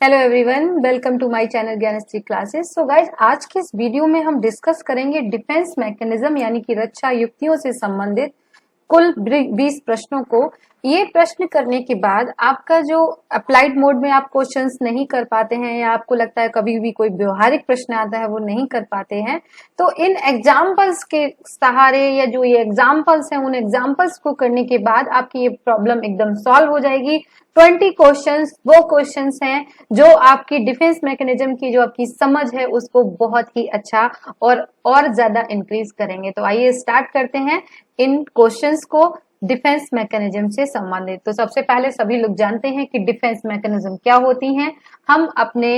Hello everyone, welcome to my channel Gyanshree classes. So guys, आज के इस वीडियो में हम डिस्कस करेंगे डिफेंस मैकेनिज्म यानी कि रक्षा युक्तियों से संबंधित कुल 20 प्रश्नों को। ये प्रश्न करने के बाद आपका जो अप्लाइड मोड में आप क्वेश्चंस नहीं कर पाते हैं या आपको लगता है कभी भी कोई व्यवहारिक प्रश्न आता है वो नहीं कर पाते हैं, तो इन एग्जाम्पल्स के सहारे या जो ये एग्जाम्पल्स हैं उन एग्जाम्पल्स को करने के बाद आपकी ये प्रॉब्लम एकदम सॉल्व हो जाएगी। 20 क्वेश्चंस वो क्वेश्चंस हैं जो आपकी डिफेंस मैकेनिज्म की जो आपकी समझ है उसको बहुत ही अच्छा और ज्यादा इंक्रीज करेंगे। तो आइए स्टार्ट करते हैं इन क्वेश्चंस को डिफेंस मैकेनिज्म से संबंधित। तो सबसे पहले सभी लोग जानते हैं कि डिफेंस मैकेनिज्म क्या होती हैं। हम अपने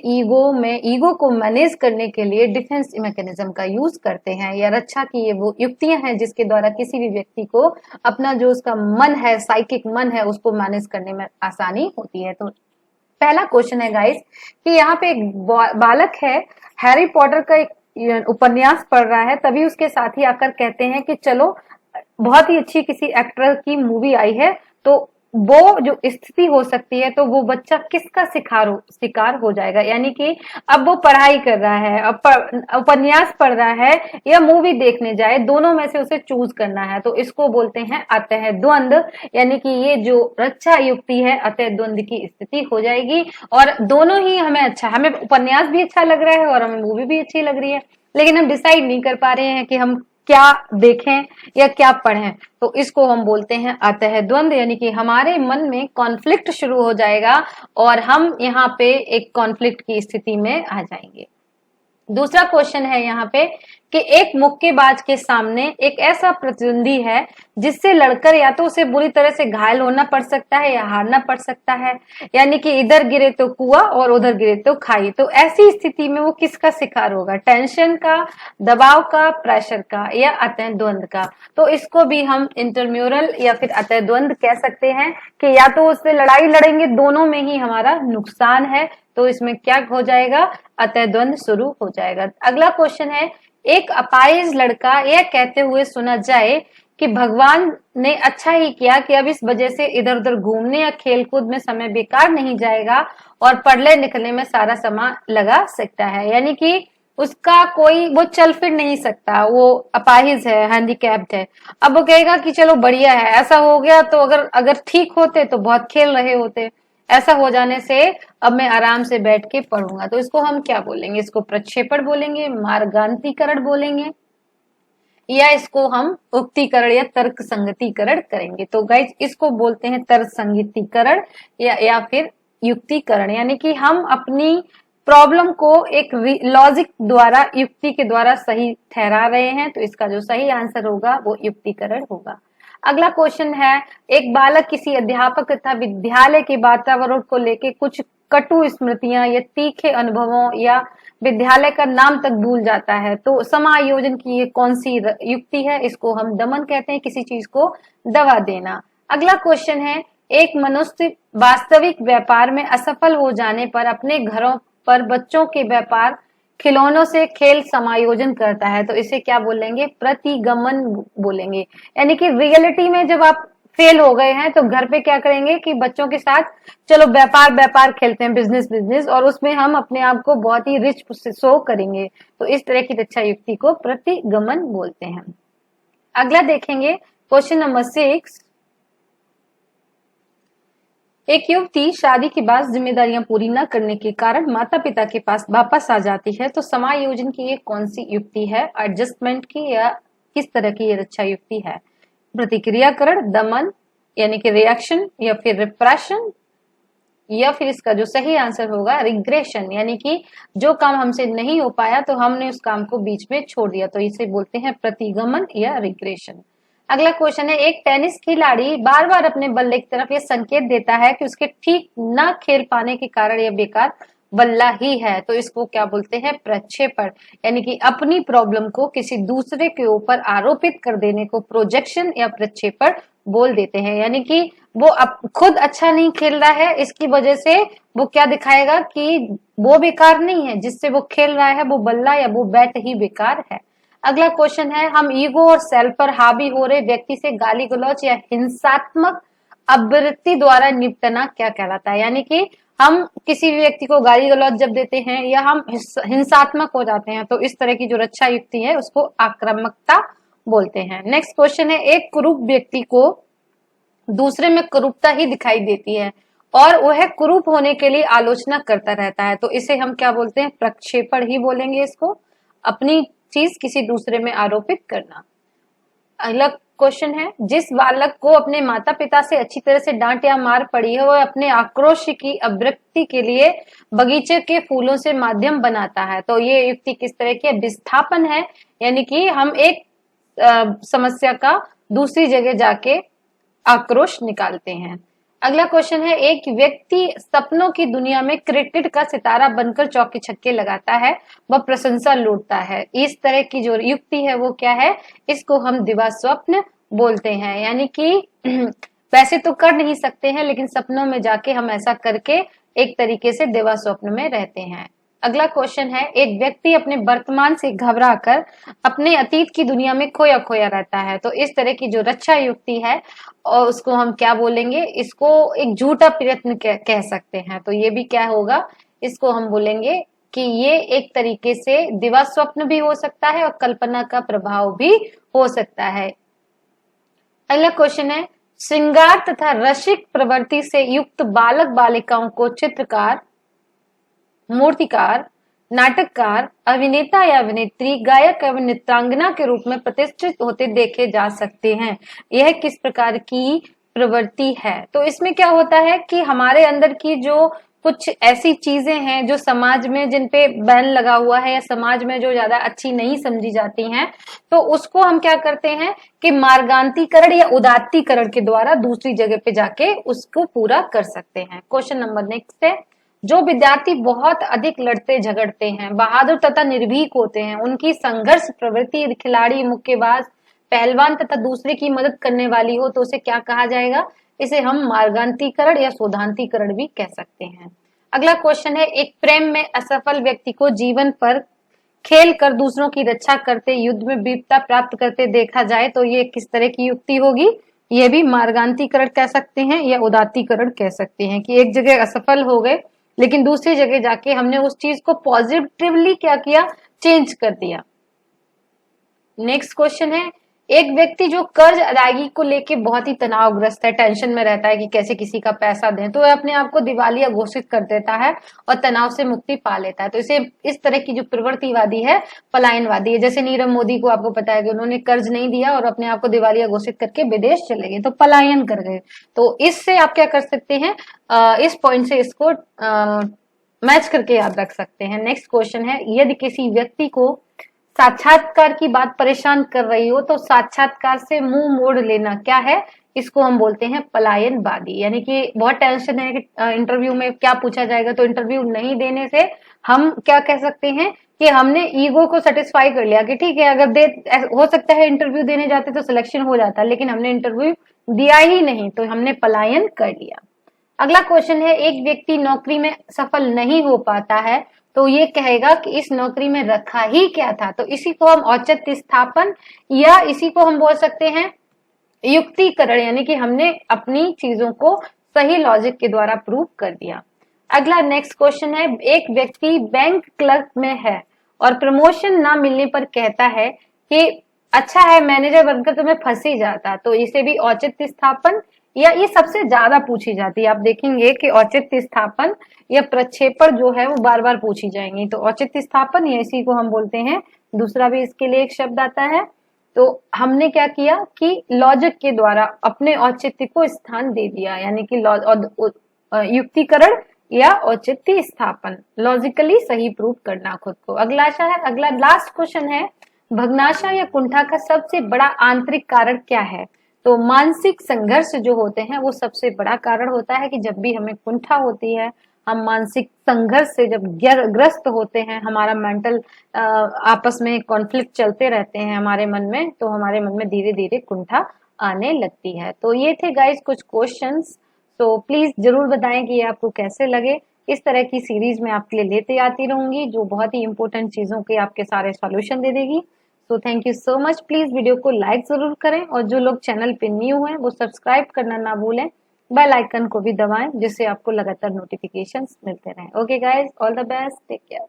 ईगो को मैनेज करने के लिए डिफेंस मैकेनिज्म का यूज करते हैं, या रक्षा की ये वो युक्तियां हैं जिसके द्वारा किसी भी व्यक्ति को अपना जो उसका मन है, साइकिक मन है, उसको मैनेज करने में आसानी होती है। तो पहला क्वेश्चन है गाइस कि यहाँ पे एक बालक है, हैरी पॉटर का एक उपन्यास पढ़ रहा है, तभी उसके साथी आकर कहते हैं कि चलो बहुत ही अच्छी किसी एक्टर की मूवी आई है, तो वो जो स्थिति हो सकती है तो वो बच्चा किसका शिकार हो जाएगा। यानी कि अब वो पढ़ाई कर रहा है, अब उपन्यास पढ़ रहा है या मूवी देखने जाए, दोनों में से उसे चूज करना है, तो इसको बोलते हैं अतः द्वंद्व। यानी कि ये जो रक्षा युक्ति है अतः द्वंद्व की स्थिति हो जाएगी। और दोनों ही हमें उपन्यास भी अच्छा लग रहा है और हमें मूवी भी अच्छी लग रही है, लेकिन हम डिसाइड नहीं कर पा रहे हैं कि हम क्या देखें या क्या पढ़ें, तो इसको हम बोलते हैं अतः द्वंद्व। यानी कि हमारे मन में कॉन्फ्लिक्ट शुरू हो जाएगा और हम यहाँ पे एक कॉन्फ्लिक्ट की स्थिति में आ जाएंगे। दूसरा क्वेश्चन है यहाँ पे कि एक मुक्केबाज के सामने एक ऐसा प्रतिद्वंदी है जिससे लड़कर या तो उसे बुरी तरह से घायल होना पड़ सकता है या हारना पड़ सकता है। यानी कि इधर गिरे तो कुआं और उधर गिरे तो खाई। तो ऐसी स्थिति में वो किसका शिकार होगा? टेंशन का, दबाव का, प्रेशर का, या अतः द्वंद्व का। तो इसको भी हम इंटरम्यूरल या फिर अतः द्वंद्व कह सकते हैं कि या तो उससे लड़ाई लड़ेंगे, दोनों में ही हमारा नुकसान है, तो इसमें क्या हो जाएगा? अतः द्वंद्व शुरू हो जाएगा। अगला क्वेश्चन है, एक अपाहिज लड़का यह कहते हुए सुना जाए कि भगवान ने अच्छा ही किया कि अब इस वजह से इधर उधर घूमने या खेलकूद में समय बेकार नहीं जाएगा और पढ़ने लिखने में सारा समय लगा सकता है। यानी कि उसका वो चल फिर नहीं सकता, वो अपाहिज है, हैंडीकैप्ड है। अब वो कहेगा कि चलो बढ़िया है, ऐसा हो गया तो अगर ठीक होते तो बहुत खेल रहे होते, ऐसा हो जाने से अब मैं आराम से बैठ के पढ़ूंगा। तो इसको हम क्या बोलेंगे? इसको प्रक्षेपण बोलेंगे, मार्गान्तीकरण बोलेंगे, या इसको हम उक्तीकरण या तर्क संगतीकरण करेंगे। तो गाइज इसको बोलते हैं तर्क संगतीकरण या फिर युक्तिकरण। यानी कि हम अपनी प्रॉब्लम को एक लॉजिक द्वारा, युक्ति के द्वारा सही ठहरा रहे हैं, तो इसका जो सही आंसर होगा वो युक्तिकरण होगा। अगला क्वेश्चन है, एक बालक किसी अध्यापक तथा विद्यालय के वातावरण को लेकर कुछ कटु स्मृतियां या तीखे अनुभवों या विद्यालय का नाम तक भूल जाता है, तो समायोजन की ये कौन सी युक्ति है? इसको हम दमन कहते हैं, किसी चीज को दबा देना। अगला क्वेश्चन है, एक मनुष्य वास्तविक व्यापार में असफल हो जाने पर अपने घरों पर बच्चों के व्यापार खिलौनों से खेल समायोजन करता है, तो इसे क्या बोलेंगे? प्रतिगमन बोलेंगे। यानी कि रियलिटी में जब आप फेल हो गए हैं तो घर पे क्या करेंगे कि बच्चों के साथ चलो व्यापार खेलते हैं, बिजनेस, और उसमें हम अपने आप को बहुत ही रिच शो करेंगे। तो इस तरह की रक्षा युक्ति को प्रतिगमन बोलते हैं। अगला देखेंगे क्वेश्चन नंबर 6। एक युवती शादी के बाद जिम्मेदारियां पूरी न करने के कारण माता पिता के पास वापस आ जाती है, तो समायोजन की ये कौन सी युक्ति है? एडजस्टमेंट की या किस तरह की ये रक्षा युक्ति है? प्रतिक्रियाकरण, दमन यानी कि रिएक्शन, या फिर रिप्रेशन, या फिर इसका जो सही आंसर होगा रिग्रेशन। यानी कि जो काम हमसे नहीं हो पाया तो हमने उस काम को बीच में छोड़ दिया, तो इसे बोलते हैं प्रतिगमन या रिग्रेशन। अगला क्वेश्चन है, एक टेनिस खिलाड़ी बार बार अपने बल्ले की तरफ यह संकेत देता है कि उसके ठीक न खेल पाने के कारण यह बेकार बल्ला ही है, तो इसको क्या बोलते हैं? प्रक्षेपण। यानी कि अपनी प्रॉब्लम को किसी दूसरे के ऊपर आरोपित कर देने को प्रोजेक्शन या प्रक्षेपण बोल देते हैं। यानी कि वो खुद अच्छा नहीं खेल रहा है, इसकी वजह से वो क्या दिखाएगा कि वो बेकार नहीं है, जिससे वो खेल रहा है वो बल्ला या वो बैट ही बेकार है। अगला क्वेश्चन है, हम ईगो और सेल्फ पर हावी हो रहे व्यक्ति से गाली गलौज या हिंसात्मक आवृत्ति द्वारा निपटना क्या कहलाता है? यानी कि हम किसी भी व्यक्ति को गाली गलौज जब देते हैं या हम हिंसात्मक हो जाते हैं तो इस तरह की जो रक्षा युक्ति है उसको आक्रामकता बोलते हैं। नेक्स्ट क्वेश्चन है, एक कुरूप व्यक्ति को दूसरे में कुरूपता ही दिखाई देती है और वह कुरूप होने के लिए आलोचना करता रहता है, तो इसे हम क्या बोलते हैं? प्रक्षेपण ही बोलेंगे इसको, अपनी चीज किसी दूसरे में आरोपित करना। अगला क्वेश्चन है, जिस बालक को अपने माता पिता से अच्छी तरह से डांट या मार पड़ी है वह अपने आक्रोश की अभिव्यक्ति के लिए बगीचे के फूलों से माध्यम बनाता है, तो ये युक्ति किस तरह की है? विस्थापन है, यानी कि हम एक समस्या का दूसरी जगह जाके आक्रोश निकालते हैं। अगला क्वेश्चन है, एक व्यक्ति सपनों की दुनिया में क्रिकेट का सितारा बनकर चौके छक्के लगाता है, वह प्रशंसा लूटता है। इस तरह की जो युक्ति है वो क्या है? इसको हम दिवा स्वप्न बोलते हैं, यानी कि वैसे तो कर नहीं सकते हैं लेकिन सपनों में जाके हम ऐसा करके एक तरीके से दिवा स्वप्न में रहते हैं। अगला क्वेश्चन है, एक व्यक्ति अपने वर्तमान से घबराकर अपने अतीत की दुनिया में खोया खोया रहता है, तो इस तरह की जो रक्षा युक्ति है और उसको हम क्या बोलेंगे? इसको एक झूठा प्रयत्न कह सकते हैं, तो ये भी क्या होगा? इसको हम बोलेंगे कि ये एक तरीके से दिवा स्वप्न भी हो सकता है और कल्पना का प्रभाव भी हो सकता है। अगला क्वेश्चन है, श्रृंगार तथा रसिक प्रवृत्ति से युक्त बालक बालिकाओं को चित्रकार, मूर्तिकार, नाटककार, अभिनेता या अभिनेत्री, गायक एवं नृत्यांगना के रूप में प्रतिष्ठित होते देखे जा सकते हैं। यह किस प्रकार की प्रवृत्ति है? तो इसमें क्या होता है कि हमारे अंदर की जो कुछ ऐसी चीजें हैं जो समाज में जिन पे बैन लगा हुआ है या समाज में जो ज्यादा अच्छी नहीं समझी जाती हैं, तो उसको हम क्या करते हैं कि मार्गांतीकरण या उदात्तीकरण के द्वारा दूसरी जगह पे जाके उसको पूरा कर सकते हैं। क्वेश्चन नंबर नेक्स्ट है, जो विद्यार्थी बहुत अधिक लड़ते झगड़ते हैं, बहादुर तथा निर्भीक होते हैं, उनकी संघर्ष प्रवृत्ति खिलाड़ी, मुक्केबाज, पहलवान तथा दूसरे की मदद करने वाली हो, तो उसे क्या कहा जाएगा? इसे हम मार्गांतीकरण या शोधांतीकरण भी कह सकते हैं। अगला क्वेश्चन है, एक प्रेम में असफल व्यक्ति को जीवन पर खेल कर दूसरों की रक्षा करते, युद्ध में वीरता प्राप्त करते देखा जाए, तो ये किस तरह की युक्ति होगी? ये भी मार्गांतीकरण कह सकते हैं या उदात्तीकरण कह सकते हैं कि एक जगह असफल हो गए लेकिन दूसरी जगह जाके हमने उस चीज को पॉजिटिवली क्या किया? चेंज कर दिया। नेक्स्ट क्वेश्चन है, एक व्यक्ति जो कर्ज अदायगी को लेके बहुत ही तनावग्रस्त है, टेंशन में रहता है कि कैसे किसी का पैसा दें, तो वह अपने आप को दिवालिया घोषित कर देता है और तनाव से मुक्ति पा लेता है, तो इसे इस तरह की जो प्रवृत्तिवादी है पलायनवादी है। जैसे नीरव मोदी को आपको पता है कि उन्होंने कर्ज नहीं दिया और अपने आप को दिवालिया घोषित करके विदेश चले गए, तो पलायन कर गए। तो इससे आप क्या कर सकते हैं? इस पॉइंट से इसको मैच करके याद रख सकते हैं। नेक्स्ट क्वेश्चन है, यदि किसी व्यक्ति को साक्षात्कार की बात परेशान कर रही हो तो साक्षात्कार से मुंह मोड़ लेना क्या है? इसको हम बोलते हैं पलायनवादी, यानी कि बहुत टेंशन है कि इंटरव्यू में क्या पूछा जाएगा, तो इंटरव्यू नहीं देने से हम क्या कह सकते हैं कि हमने ईगो को सेटिस्फाई कर लिया कि ठीक है, अगर हो सकता है इंटरव्यू देने जाते तो सिलेक्शन हो जाता, लेकिन हमने इंटरव्यू दिया ही नहीं तो हमने पलायन कर लिया। अगला क्वेश्चन है, एक व्यक्ति नौकरी में सफल नहीं हो पाता है तो ये कहेगा कि इस नौकरी में रखा ही क्या था, तो इसी को हम औचित्य स्थापन या इसी को हम बोल सकते हैं युक्तिकरण, यानी कि हमने अपनी चीजों को सही लॉजिक के द्वारा प्रूव कर दिया। अगला नेक्स्ट क्वेश्चन है, एक व्यक्ति बैंक क्लर्क में है और प्रमोशन ना मिलने पर कहता है कि अच्छा है मैनेजर बनकर तो मैं फंस ही जाता, तो इसे भी औचित्य स्थापन या ये सबसे ज्यादा पूछी जाती है। आप देखेंगे कि औचित्य स्थापन या प्रक्षेपण जो है वो बार बार पूछी जाएंगी, तो औचित्य स्थापन या इसी को हम बोलते हैं। दूसरा भी इसके लिए एक शब्द आता है, तो हमने क्या किया कि लॉजिक के द्वारा अपने औचित्य को स्थान दे दिया, यानी कि युक्तिकरण या औचित्य स्थापन, लॉजिकली सही प्रूव करना खुद को। अगला लास्ट क्वेश्चन है, भग्नाशय या कुंठा का सबसे बड़ा आंतरिक कारण क्या है? तो मानसिक संघर्ष जो होते हैं वो सबसे बड़ा कारण होता है कि जब भी हमें कुंठा होती है, हम मानसिक संघर्ष से जब ग्रस्त होते हैं, हमारा मेंटल आपस में कॉन्फ्लिक्ट चलते रहते हैं हमारे मन में, तो हमारे मन में धीरे धीरे कुंठा आने लगती है। तो ये थे गाइस कुछ क्वेश्चंस, तो प्लीज जरूर बताएं कि ये आपको कैसे लगे। इस तरह की सीरीज में आपके लिए लेते आती रहूंगी जो बहुत ही इंपॉर्टेंट चीजों के आपके सारे सॉल्यूशन दे देगी। तो thank you so much. Please video को लाइक जरूर करें और जो लोग चैनल पे न्यू हैं वो सब्सक्राइब करना ना भूलें बेल आइकन को भी दबाएं जिससे आपको लगातार नोटिफिकेशंस मिलते रहें। Okay guys, all the best, take care.